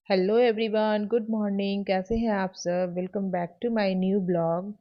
Hello everyone, good morning. कैसे हैं आप सब? Welcome back to my new blog.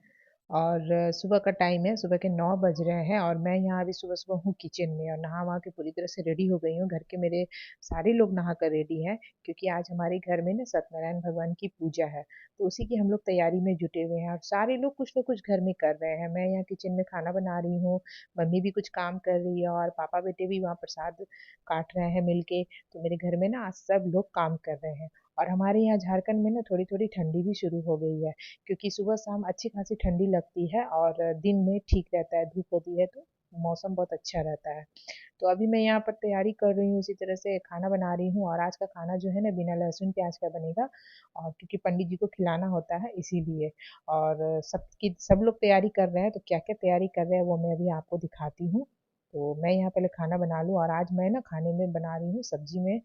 और सुबह का टाइम है, सुबह के 9 बज रहे हैं और मैं यहाँ अभी सुबह सुबह हूँ किचन में और नहा वहा के पूरी तरह से रेडी हो गई हूँ। घर के मेरे सारे लोग नहा कर रेडी हैं क्योंकि आज हमारे घर में ना सत्यनारायण भगवान की पूजा है। तो उसी की हम लोग तैयारी में जुटे हुए हैं और सारे लोग कुछ ना कुछ घर में कर रहे हैं। मैं यहाँ किचन में खाना बना रही हूँ, मम्मी भी कुछ काम कर रही है और पापा बेटे भी वहाँ प्रसाद काट रहे हैं मिलके। तो मेरे घर में ना आज सब लोग काम कर रहे हैं। और हमारे यहाँ झारखंड में ना थोड़ी थोड़ी ठंडी भी शुरू हो गई है क्योंकि सुबह शाम अच्छी खासी ठंडी लगती है और दिन में ठीक रहता है, धूप होती है तो मौसम बहुत अच्छा रहता है। तो अभी मैं यहाँ पर तैयारी कर रही हूँ, इसी तरह से खाना बना रही हूँ और आज का खाना जो है ना बिना लहसुन प्याज का बनेगा। और क्योंकि पंडित जी को खिलाना होता है इसीलिए। और सब लोग तैयारी कर रहे हैं, तो क्या क्या तैयारी कर रहे हैं वो मैं अभी आपको दिखाती हूँ। तो मैं यहाँ पहले खाना बना लूँ और आज मैं ना खाने में बना रही हूँ सब्जी में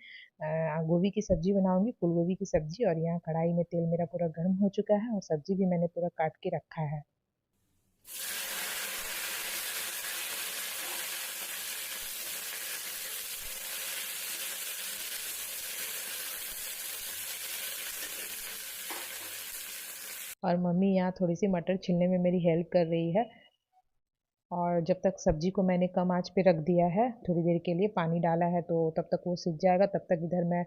गोभी की सब्जी बनाऊंगी, फूल गोभी की सब्जी। और यहाँ कढ़ाई में तेल मेरा पूरा गर्म हो चुका है और सब्जी भी मैंने पूरा काट के रखा है। और मम्मी यहाँ थोड़ी सी मटर छीलने में मेरी हेल्प कर रही है। और जब तक सब्जी को मैंने कम आंच पे रख दिया है, थोड़ी देर के लिए पानी डाला है, तो तब तक वो सिक जाएगा। तब तक इधर मैं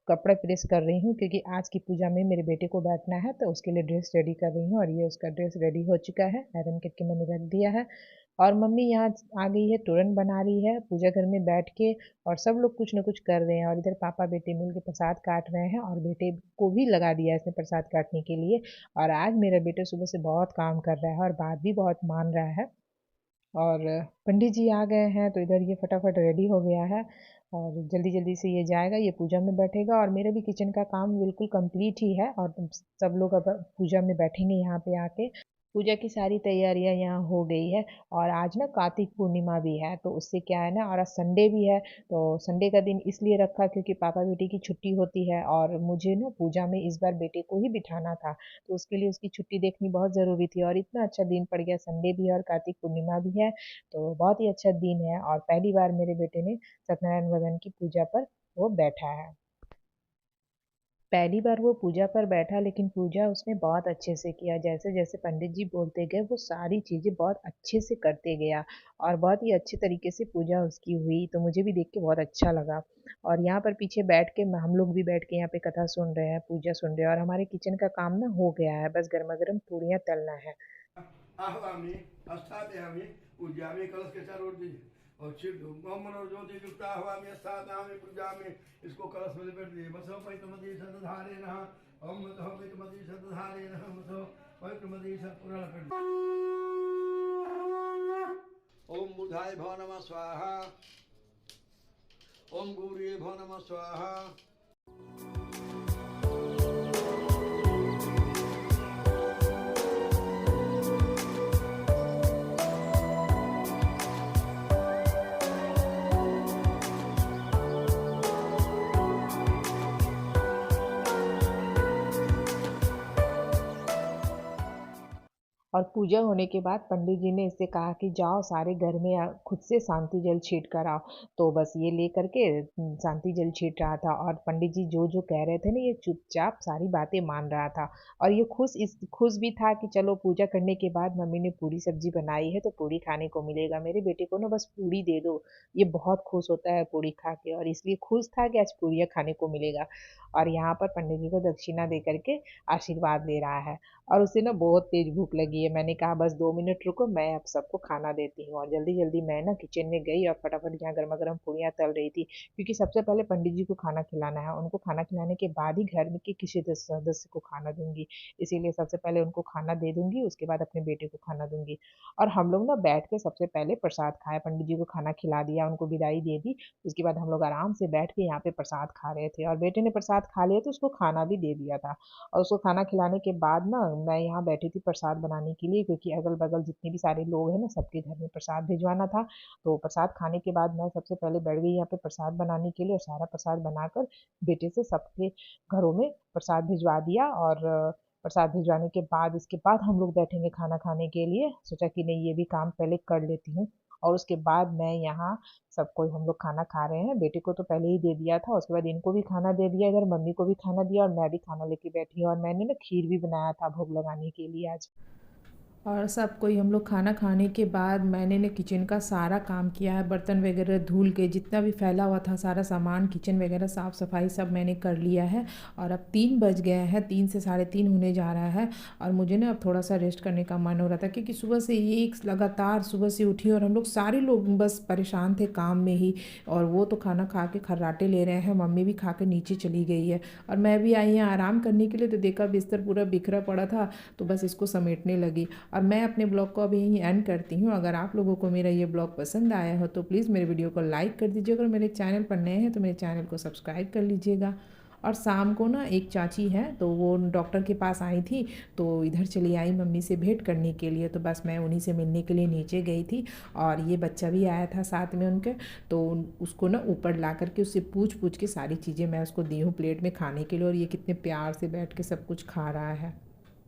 कपड़ा प्रेस कर रही हूँ क्योंकि आज की पूजा में मेरे बेटे को बैठना है, तो उसके लिए ड्रेस रेडी कर रही हूँ। और ये उसका ड्रेस रेडी हो चुका है, आयरन करके मैंने रख दिया है। और मम्मी यहाँ आ गई है, तोरन बना रही है पूजा घर में बैठ के। और सब लोग कुछ न कुछ कर रहे हैं और इधर पापा बेटे मिल के प्रसाद काट रहे हैं और बेटे को भी लगा दिया है इसने प्रसाद काटने के लिए। और आज मेरा बेटा सुबह से बहुत काम कर रहा है और बात भी बहुत मान रहा है। और पंडित जी आ गए हैं तो इधर ये फटाफट रेडी हो गया है और जल्दी जल्दी से ये जाएगा, ये पूजा में बैठेगा। और मेरा भी किचन का काम बिल्कुल कंप्लीट ही है और सब लोग अब पूजा में बैठेंगे यहाँ पे आके। पूजा की सारी तैयारियां यहाँ हो गई है। और आज ना कार्तिक पूर्णिमा भी है, तो उससे क्या है ना, और आज संडे भी है। तो संडे का दिन इसलिए रखा क्योंकि पापा बेटे की छुट्टी होती है और मुझे ना पूजा में इस बार बेटे को ही बिठाना था। तो उसके लिए उसकी छुट्टी देखनी बहुत ज़रूरी थी और इतना अच्छा दिन पड़ गया, संडे भी है और कार्तिक पूर्णिमा भी है। तो बहुत ही अच्छा दिन है और पहली बार मेरे बेटे ने सत्यनारायण भगवान की पूजा पर वो बैठा है। पहली बार वो पूजा पर बैठा, लेकिन पूजा उसने बहुत अच्छे से किया। जैसे जैसे पंडित जी बोलते गए वो सारी चीज़ें बहुत अच्छे से करते गया और बहुत ही अच्छे तरीके से पूजा उसकी हुई। तो मुझे भी देख के बहुत अच्छा लगा। और यहाँ पर पीछे बैठ के हम लोग भी बैठ के यहाँ पे कथा सुन रहे हैं, पूजा सुन रहे हैं। और हमारे किचन का काम ना हो गया है, बस गर्मा गर्म पूड़ियाँ तलना है। आह्वामि स्थापयामि पूज्यामि कलश के चारों ओर दीजिए और चिर ओम मनोज्योति युक्त आह्वामि स्थापयामि पूज्यामि। इसको कलश में लपेट दिए मसो पैतमदी सदधारे नः ओम मतो पैतमदी सदधारे नः मसो पैतमदी सत्पुरा लपेट ओम बुधाय भव नमः स्वाहा ओम गौरी भव नमः स्वाहा। और पूजा होने के बाद पंडित जी ने इससे कहा कि जाओ सारे घर में खुद से शांति जल छीट कर आओ। तो बस ये ले करके शांति जल छीट रहा था और पंडित जी जो जो कह रहे थे ना ये चुपचाप सारी बातें मान रहा था। और ये खुश भी था कि चलो पूजा करने के बाद मम्मी ने पूरी सब्जी बनाई है तो पूरी खाने को मिलेगा, मेरे बेटे को ना बस पूरी दे दो। ये बहुत खुश होता है पूरी खा के और इसलिए खुश था कि आज पूरियाँ खाने को मिलेगा। और यहाँ पर पंडित जी को दक्षिणा दे करके आशीर्वाद ले रहा है। और उसे ना बहुत तेज भूख लगी है। मैंने कहा बस 2 मिनट रुको, मैं अब सबको खाना देती हूँ। और जल्दी जल्दी मैं ना किचन में गई और फटाफट यहाँ गर्मा गर्म पूड़ियाँ तल रही थी क्योंकि सबसे पहले पंडित जी को खाना खिलाना है। उनको खाना खिलाने के बाद ही घर में के किसी सदस्य को खाना दूंगी। इसीलिए सबसे पहले उनको खाना दे दूंगी, उसके बाद अपने बेटे को खाना दूंगी। और हम लोग ना बैठ के सबसे पहले प्रसाद खाए, पंडित जी को खाना खिला दिया, उनको विदाई दे दी। उसके बाद हम लोग आराम से बैठ के यहाँ पे प्रसाद खा रहे थे और बेटे ने प्रसाद खा लिया तो उसको खाना भी दे दिया था। और उसको खाना खिलाने के बाद ना मैं यहाँ बैठी थी प्रसाद बनाने के लिए क्योंकि अगल बगल जितने भी सारे लोग हैं ना सबके घर में प्रसाद भिजवाना था। तो प्रसाद खाने के बाद मैं सबसे पहले बैठ गई यहाँ पे प्रसाद बनाने के लिए और सारा प्रसाद बनाकर बेटे से सबके घरों में प्रसाद भिजवा दिया। और प्रसाद भिजवाने के बाद इसके बाद हम लोग बैठेंगे खाना खाने के लिए। सोचा कि नहीं ये भी काम पहले कर लेती हूँ। और उसके बाद मैं यहाँ सबको हम लोग खाना खा रहे हैं। बेटे को तो पहले ही दे दिया था, उसके बाद इनको भी खाना दे दिया, इधर मम्मी को भी खाना दिया और मैं भी खाना लेके बैठी हूँ। और मैंने ना खीर भी बनाया था भोग लगाने के लिए आज। और सब कोई हम लोग खाना खाने के बाद मैंने ना किचन का सारा काम किया है, बर्तन वगैरह धुल के जितना भी फैला हुआ था सारा सामान किचन वगैरह साफ़ सफाई सब मैंने कर लिया है। और अब 3 बज गए हैं, 3 से 3:30 होने जा रहा है। और मुझे ना अब थोड़ा सा रेस्ट करने का मन हो रहा था, क्योंकि सुबह से एक लगातार सुबह से उठी और हम लोग सारे लोग बस परेशान थे काम में ही। और वो तो खाना खा के खर्राटे ले रहे हैं, मम्मी भी खा के नीचे चली गई है और मैं भी आई यहाँ आराम करने के लिए। तो देखा बिस्तर पूरा बिखरा पड़ा था, तो बस इसको समेटने लगी। और मैं अपने ब्लॉग को अभी यहीं एंड करती हूँ। अगर आप लोगों को मेरा ये ब्लॉग पसंद आया हो तो प्लीज़ मेरे वीडियो को लाइक कर दीजिएगा, और मेरे चैनल पर नए हैं तो मेरे चैनल को सब्सक्राइब कर लीजिएगा। और शाम को ना एक चाची है तो वो डॉक्टर के पास आई थी, तो इधर चली आई मम्मी से भेंट करने के लिए, तो बस मैं उन्हीं से मिलने के लिए नीचे गई थी। और ये बच्चा भी आया था साथ में उनके, तो उसको ना ऊपर ला करके उससे पूछ पूछ के सारी चीज़ें मैं उसको दी हूँ प्लेट में खाने के लिए, और ये कितने प्यार से बैठ के सब कुछ खा रहा है।